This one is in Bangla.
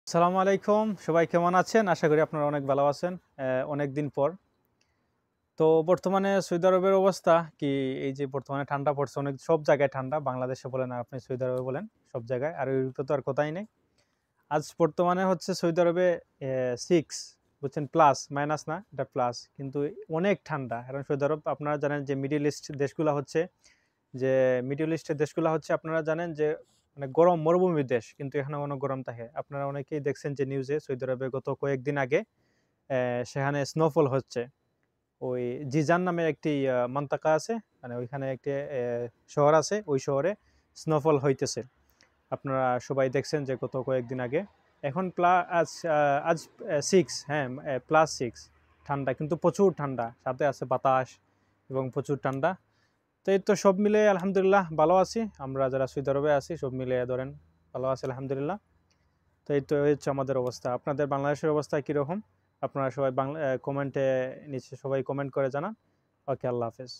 আসসালামু আলাইকুম। সবাই কেমন আছেন? আশা করি আপনারা অনেক ভালো আছেন। অনেক দিন পর। তো বর্তমানে সৌদি আরবের অবস্থা কি? এই যে বর্তমানে ঠান্ডা পড়ছে অনেক, সব জায়গায় ঠান্ডা। বাংলাদেশে বলেন আর আপনি সৌদি আরবে বলেন, সব জায়গায়। আর ইউরোপে তো আর কথাই নেই। আজ বর্তমানে হচ্ছে সৌদি আরবে 6 বুঝছেন, প্লাস, মাইনাস না, এটা প্লাস। কিন্তু অনেক ঠান্ডা। কারণ সৌদি আরব আপনারা জানেন যে মিডল ইস্ট দেশগুলা হচ্ছে যে মিডল ইস্টের দেশগুলা হচ্ছে আপনারা জানেন যে মানে গরম মরুভূমির দেশ, কিন্তু এখানে অনেক গরম থাকে। আপনারা অনেকেই দেখছেন যে নিউজে সৌদি আরবে গত কয়েকদিন আগে সেখানে স্নোফল হচ্ছে। ওই জিজান নামের একটি মান্তাকা আছে, মানে ওইখানে একটি শহর আছে, ওই শহরে স্নোফল হইতেছে। আপনারা সবাই দেখছেন যে গত কয়েকদিন আগে। এখন আজ 6, হ্যাঁ, +6 ঠান্ডা, কিন্তু প্রচুর ঠান্ডা, সাথে আছে বাতাস এবং প্রচুর ঠান্ডা। তো এই তো সব মিলে আলহামদুলিল্লাহ ভালো আছি। আমরা যারা সৌদি আরবে আছি সব মিলে ধরেন ভালো আছি আলহামদুলিল্লাহ। তো এই তো হচ্ছে আমাদের অবস্থা। আপনাদের বাংলাদেশের অবস্থা কীরকম? আপনারা সবাই বাংলা কমেন্টে নিচে সবাই কমেন্ট করে জানান। ওকে, আল্লাহ হাফেজ।